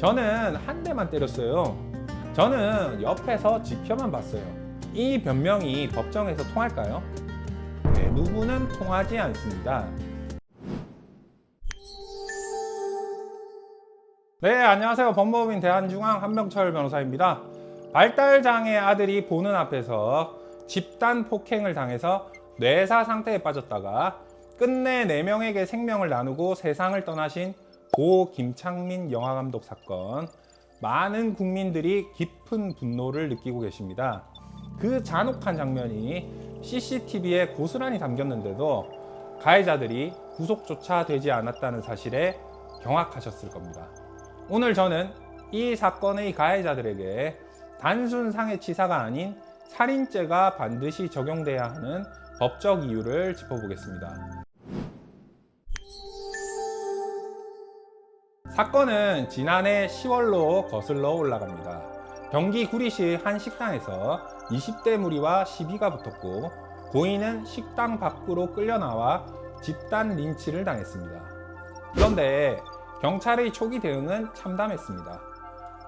저는 한 대만 때렸어요. 저는 옆에서 지켜만 봤어요. 이 변명이 법정에서 통할까요? 대부분은 통하지 않습니다. 네, 안녕하세요. 법무법인 대한중앙 한명철 변호사입니다. 발달장애 아들이 보는 앞에서 집단 폭행을 당해서 뇌사 상태에 빠졌다가 끝내 4명에게 생명을 나누고 세상을 떠나신 고 김창민 영화감독 사건, 많은 국민들이 깊은 분노를 느끼고 계십니다. 그 잔혹한 장면이 CCTV에 고스란히 담겼는데도 가해자들이 구속조차 되지 않았다는 사실에 경악하셨을 겁니다. 오늘 저는 이 사건의 가해자들에게 단순 상해치사가 아닌 살인죄가 반드시 적용돼야 하는 법적 이유를 짚어보겠습니다. 사건은 지난해 10월로 거슬러 올라갑니다. 경기 구리시 한 식당에서 20대 무리와 시비가 붙었고 고인은 식당 밖으로 끌려나와 집단 린치를 당했습니다. 그런데 경찰의 초기 대응은 참담했습니다.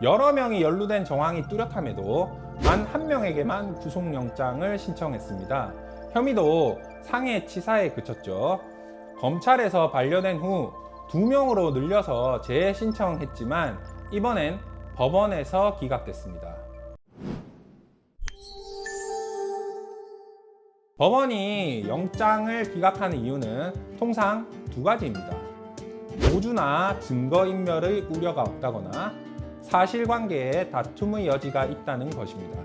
여러 명이 연루된 정황이 뚜렷함에도 단 한 명에게만 구속영장을 신청했습니다. 혐의도 상해치사에 그쳤죠. 검찰에서 반려된 후 2명으로 늘려서 재신청했지만 이번엔 법원에서 기각됐습니다. 법원이 영장을 기각하는 이유는 통상 2가지입니다. 모주나 증거인멸의 우려가 없다거나 사실관계에 다툼의 여지가 있다는 것입니다.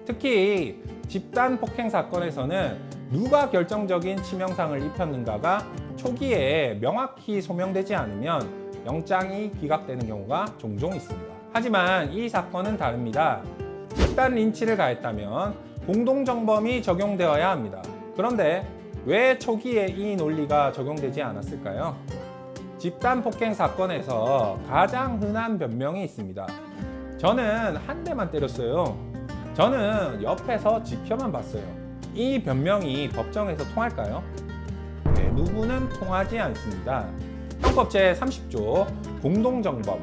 특히 집단 폭행 사건에서는 누가 결정적인 치명상을 입혔는가가 초기에 명확히 소명되지 않으면 영장이 기각되는 경우가 종종 있습니다. 하지만 이 사건은 다릅니다. 집단 린치를 가했다면 공동정범이 적용되어야 합니다. 그런데 왜 초기에 이 논리가 적용되지 않았을까요? 집단 폭행 사건에서 가장 흔한 변명이 있습니다. 저는 한 대만 때렸어요. 저는 옆에서 지켜만 봤어요. 이 변명이 법정에서 통할까요? 대부분은 통하지 않습니다. 형법 제30조 공동정범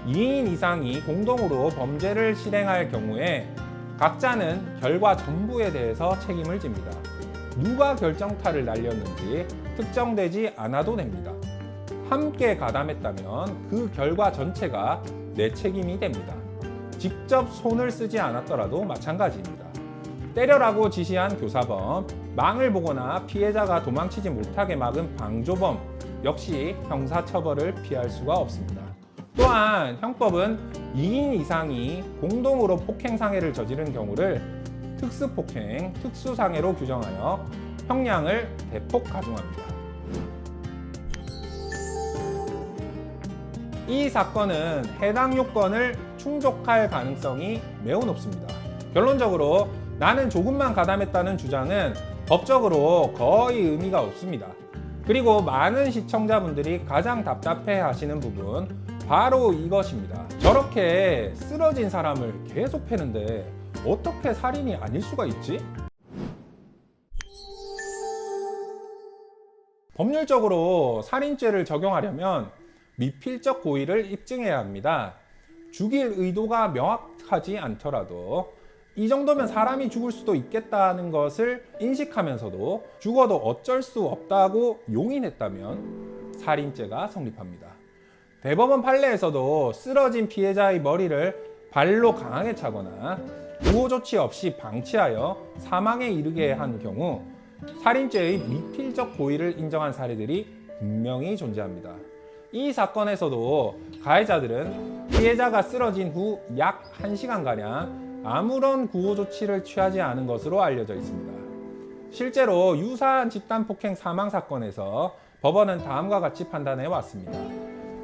2인 이상이 공동으로 범죄를 실행할 경우에 각자는 결과 전부에 대해서 책임을 집니다. 누가 결정타를 날렸는지 특정되지 않아도 됩니다. 함께 가담했다면 그 결과 전체가 내 책임이 됩니다. 직접 손을 쓰지 않았더라도 마찬가지입니다. 때려라고 지시한 교사범, 망을 보거나 피해자가 도망치지 못하게 막은 방조범 역시 형사처벌을 피할 수가 없습니다. 또한 형법은 2인 이상이 공동으로 폭행상해를 저지른 경우를 특수폭행, 특수상해로 규정하여 형량을 대폭 가중합니다. 이 사건은 해당 요건을 충족할 가능성이 매우 높습니다. 결론적으로 나는 조금만 가담했다는 주장은 법적으로 거의 의미가 없습니다. 그리고 많은 시청자분들이 가장 답답해 하시는 부분 바로 이것입니다. 저렇게 쓰러진 사람을 계속 패는데 어떻게 살인이 아닐 수가 있지? 법률적으로 살인죄를 적용하려면 미필적 고의를 입증해야 합니다. 죽일 의도가 명확하지 않더라도 이 정도면 사람이 죽을 수도 있겠다는 것을 인식하면서도 죽어도 어쩔 수 없다고 용인했다면 살인죄가 성립합니다. 대법원 판례에서도 쓰러진 피해자의 머리를 발로 강하게 차거나 구호 조치 없이 방치하여 사망에 이르게 한 경우 살인죄의 미필적 고의를 인정한 사례들이 분명히 존재합니다. 이 사건에서도 가해자들은 피해자가 쓰러진 후 약 1시간가량 아무런 구호 조치를 취하지 않은 것으로 알려져 있습니다. 실제로 유사한 집단 폭행 사망 사건에서 법원은 다음과 같이 판단해 왔습니다.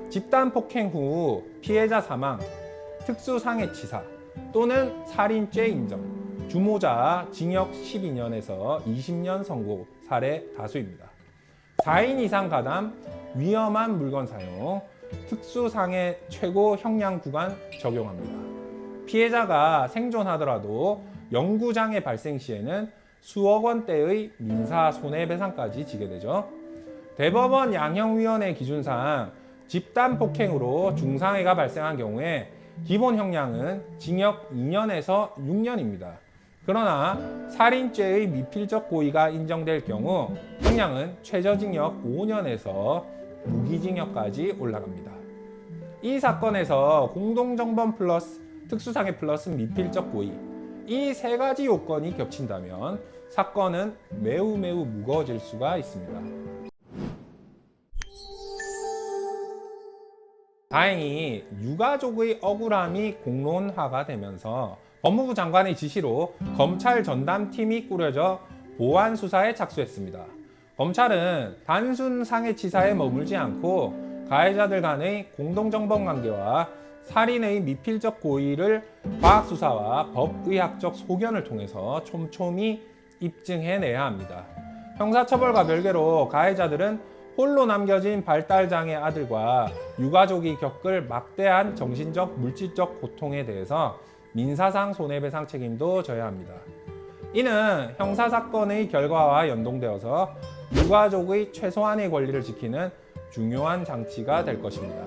집단 폭행 후 피해자 사망, 특수상해치사 또는 살인죄 인정, 주모자 징역 12년에서 20년 선고 사례 다수입니다. 4인 이상 가담, 위험한 물건 사용, 특수상해 최고 형량 구간 적용합니다. 피해자가 생존하더라도 영구장애 발생 시에는 수억 원대의 민사 손해배상까지 지게 되죠. 대법원 양형위원회 기준상 집단 폭행으로 중상해가 발생한 경우에 기본 형량은 징역 2년에서 6년입니다. 그러나 살인죄의 미필적 고의가 인정될 경우 형량은 최저징역 5년에서 무기징역까지 올라갑니다. 이 사건에서 공동정범 플러스 특수상해 플러스 미필적 고의 이 세 가지 요건이 겹친다면 사건은 매우 무거워질 수가 있습니다. 다행히 유가족의 억울함이 공론화가 되면서 법무부 장관의 지시로 검찰 전담팀이 꾸려져 보완 수사에 착수했습니다. 검찰은 단순 상해치사에 머물지 않고 가해자들 간의 공동정범 관계와 살인의 미필적 고의를 과학수사와 법의학적 소견을 통해서 촘촘히 입증해내야 합니다. 형사처벌과 별개로 가해자들은 홀로 남겨진 발달장애 아들과 유가족이 겪을 막대한 정신적, 물질적 고통에 대해서 민사상 손해배상 책임도 져야 합니다. 이는 형사사건의 결과와 연동되어서 유가족의 최소한의 권리를 지키는 중요한 장치가 될 것입니다.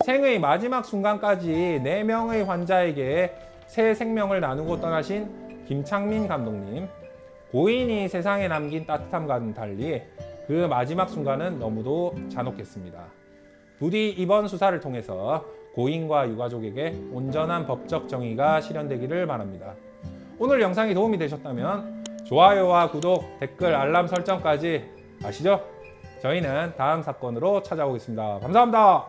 생의 마지막 순간까지 4명의 환자에게 새 생명을 나누고 떠나신 김창민 감독님, 고인이 세상에 남긴 따뜻함과는 달리 그 마지막 순간은 너무도 잔혹했습니다. 부디 이번 수사를 통해서 고인과 유가족에게 온전한 법적 정의가 실현되기를 바랍니다. 오늘 영상이 도움이 되셨다면 좋아요와 구독, 댓글, 알람 설정까지 아시죠? 저희는 다음 사건으로 찾아오겠습니다. 감사합니다.